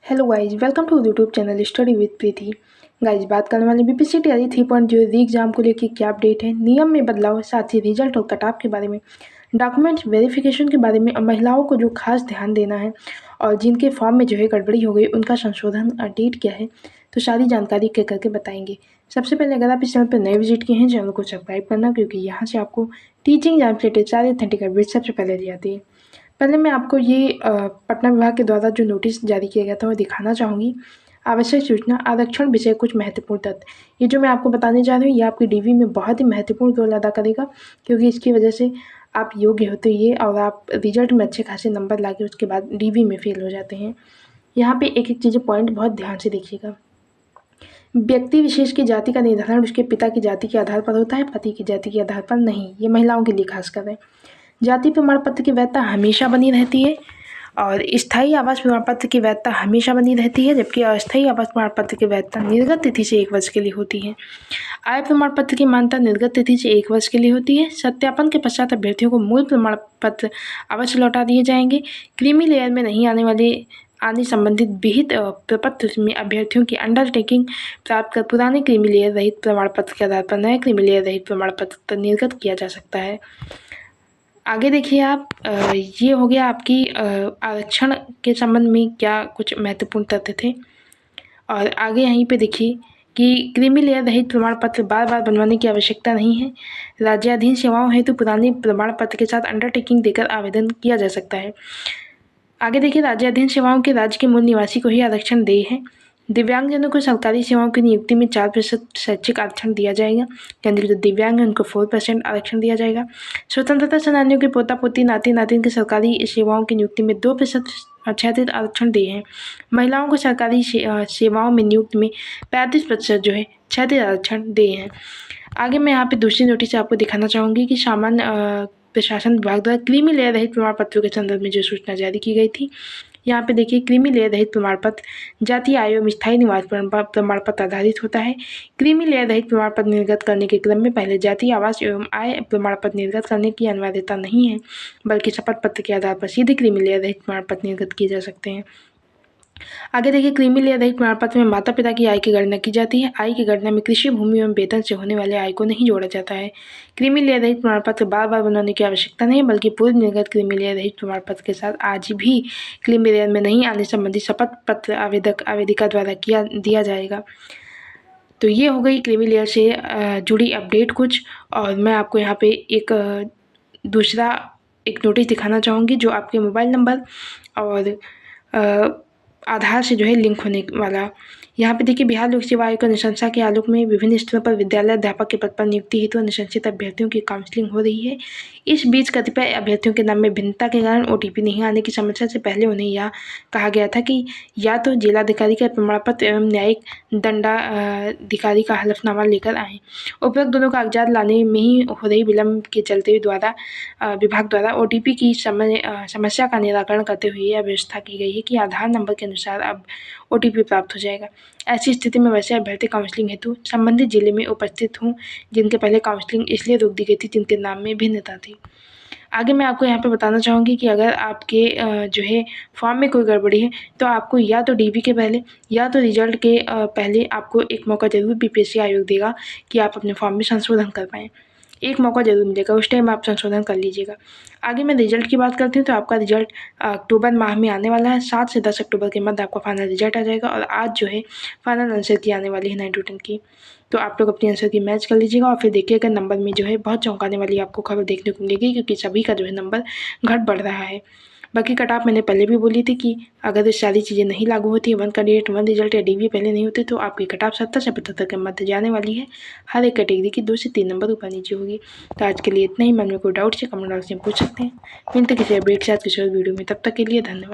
Hello guys, welcome to YouTube channel study with Preeti. Guys, बात करने वाले बीपीएससी तैयारी 3.0 री एग्जाम को लेकर क्या अपडेट है, नियम में बदलाव, साथ ही रिजल्ट और कट ऑफ के बारे में, डॉक्यूमेंट्स वेरिफिकेशन के बारे में, और महिलाओं को जो खास ध्यान देना है और जिनके फॉर्म में जो है गड़बड़ी हो गई उनका संशोधन डेट क्या है, तो सारी जानकारी के करके बताएंगे। सबसे पहले अगर आप इस चैनल पर नए विजिट किए हैं, चैनल को सब्सक्राइब करना, क्योंकि यहाँ से आपको टीचिंग एग्जाम से रिलेटेड सारे ऑथेंटिक अपडेट सबसे पहले दी जाती है। पहले मैं आपको ये पटना विभाग के द्वारा जो नोटिस जारी किया गया था वो दिखाना चाहूँगी। आवश्यक सूचना, आरक्षण विषय कुछ महत्वपूर्ण तथ्य। ये जो मैं आपको बताने जा रही हूँ ये आपकी डीवी में बहुत ही महत्वपूर्ण रोल अदा करेगा, क्योंकि इसकी वजह से आप योग्य होते ये और आप रिजल्ट में अच्छे खासे नंबर लाके उसके बाद डीवी में फेल हो जाते हैं। यहाँ पे एक एक चीज़ें पॉइंट बहुत ध्यान से देखिएगा। व्यक्ति विशेष की जाति का निर्धारण उसके पिता की जाति के आधार पर होता है, पति की जाति के आधार पर नहीं। ये महिलाओं के लिए खास कर है। जाति प्रमाण पत्र की वैधता हमेशा बनी रहती है और स्थायी आवास प्रमाण पत्र की वैधता हमेशा बनी रहती है, जबकि अस्थायी आवास प्रमाण पत्र की वैधता निर्गत तिथि से 1 वर्ष के लिए होती है। आय प्रमाण पत्र की मान्यता निर्गत तिथि से 1 वर्ष के लिए होती है। सत्यापन के पश्चात अभ्यर्थियों को मूल प्रमाण पत्र अवश्य लौटा दिए जाएंगे। क्रीमी लेयर में नहीं आने संबंधित विहित प्रपत्र में अभ्यर्थियों की अंडरटेकिंग प्राप्त कर पुराने क्रीमी लेयर रहित प्रमाण पत्र के आधार पर नए क्रीमी लेयर रहित प्रमाण पत्र निर्गत किया जा सकता है। आगे देखिए आप, ये हो गया आपकी आरक्षण के संबंध में क्या कुछ महत्वपूर्ण तथ्य थे। और आगे यहीं पे देखिए कि क्रीमी लेयर रहित प्रमाण पत्र बार बार बनवाने की आवश्यकता नहीं है। राज्याधीन सेवाओं हेतु पुराने प्रमाण पत्र के साथ अंडरटेकिंग देकर आवेदन किया जा सकता है। आगे देखिए, राज्याधीन सेवाओं के राज्य के मूल निवासी को ही आरक्षण देय है। दिव्यांगजनों को सरकारी सेवाओं की नियुक्ति में 4% शैक्षिक आरक्षण दिया जाएगा, यानी जो दिव्यांग हैं उनको 4% आरक्षण दिया जाएगा। स्वतंत्रता सेनानियों के पोता पोती नाती नातिन के सरकारी सेवाओं की नियुक्ति में 2% क्षैतिज आरक्षण दिए हैं। महिलाओं को सरकारी सेवाओं में नियुक्ति में 35% जो है क्षैतिज आरक्षण दिए हैं। आगे मैं यहाँ पे दूसरी नोटिस आपको दिखाना चाहूँगी कि सामान्य प्रशासन विभाग द्वारा क्रीमी लेयर रहित प्रमाण पत्रों के संदर्भ में जो सूचना जारी की गई थी। यहाँ पे देखिए, क्रीमी लेयर रहित प्रमाण पत्र जाति आय एवं स्थायी निवास प्रमाण पत्र आधारित होता है। क्रीमी लेयर रहित प्रमाण पत्र निर्गत करने के क्रम में पहले जाति आवास एवं आय प्रमाण पत्र निर्गत करने की अनिवार्यता नहीं है, बल्कि शपथ पत्र के आधार पर सीधे क्रीमी लेयर रहित प्रमाण पत्र निर्गत किए जा सकते हैं। आगे देखिए, क्रीमी लेयर रहित प्रमाण पत्र में माता पिता की आय की गणना की जाती है। आय की गणना में कृषि भूमि एवं वेतन से होने वाले आय को नहीं जोड़ा जाता है। क्रीमी लेयर रहित प्रमाण पत्र बार बार बनाने की आवश्यकता नहीं है, बल्कि पूर्व निर्गत क्रीमी लेयर रहित प्रमाण पत्र के साथ आज भी क्रीमी लेयर में नहीं आने संबंधी शपथ पत्र आवेदिका द्वारा दिया जाएगा। तो ये हो गई क्रीमी लेयर से जुड़ी अपडेट कुछ। और मैं आपको यहाँ पे एक दूसरा नोटिस दिखाना चाहूँगी जो आपके मोबाइल नंबर और आधार से जो है लिंक होने वाला। यहाँ पे देखिए, बिहार लोक सेवा आयोग की अनुशंसा के आलोक में विभिन्न स्तरों पर विद्यालय अध्यापक के पद पर नियुक्ति हेतु अनुशंसित अभ्यर्थियों की काउंसलिंग हो रही है। इस बीच कतिपय अभ्यर्थियों के नाम में भिन्नता के कारण ओटीपी नहीं आने की समस्या से पहले उन्हें यह कहा गया था कि या तो जिलाधिकारी का प्रमाण पत्र एवं न्यायिक दंडाधिकारी का हलफनामा लेकर आएँ। उपरोक्त दोनों कागजात लाने में ही हो रही विलम्ब के चलते विभाग द्वारा ओटीपी की समस्या का निराकरण करते हुए यह व्यवस्था की गई है कि आधार नंबर के अनुसार अब ओटीपी प्राप्त हो जाएगा। ऐसी स्थिति में वैसे अभ्यर्थी काउंसलिंग हेतु संबंधित जिले में उपस्थित हों जिनके पहले काउंसलिंग इसलिए रोक दी गई थी जिनके नाम में भिन्नता थी। आगे मैं आपको यहाँ पे बताना चाहूँगी कि अगर आपके जो है फॉर्म में कोई गड़बड़ी है तो आपको या तो डीवी के पहले या तो रिजल्ट के पहले आपको एक मौका जरूर बीपीएससी आयोग देगा कि आप अपने फॉर्म में संशोधन कर पाएँ। एक मौका जरूर मिलेगा, उस टाइम आप संशोधन कर लीजिएगा। आगे मैं रिजल्ट की बात करती हूँ तो आपका रिजल्ट अक्टूबर माह में आने वाला है। 7 से 10 अक्टूबर के मध्य आपका फाइनल रिजल्ट आ जाएगा और आज जो है फाइनल आंसर की आने वाली है 9 to 10 की। तो आप लोग अपनी आंसर की मैच कर लीजिएगा और फिर देखिएगा नंबर में जो है बहुत चौंकाने वाली आपको खबर देखने को मिलेगी, क्योंकि सभी का जो है नंबर घट बढ़ रहा है। बाकी कट ऑफ मैंने पहले भी बोली थी कि अगर ये सारी चीज़ें नहीं लागू होती, 1 कैंडिडेट 1 रिजल्ट या डीवी पहले नहीं होते तो आपकी कट ऑफ 70 से 75 के मध्य जाने वाली है। हर एक कैटेगरी की 2 से 3 नंबर ऊपर नीचे होगी। तो आज के लिए इतना ही। मन में कोई डाउट से कमेंट बॉक्स में पूछ सकते हैं। मिलते किसी अपडेट के साथ किसी और वीडियो में, तब तक के लिए धन्यवाद।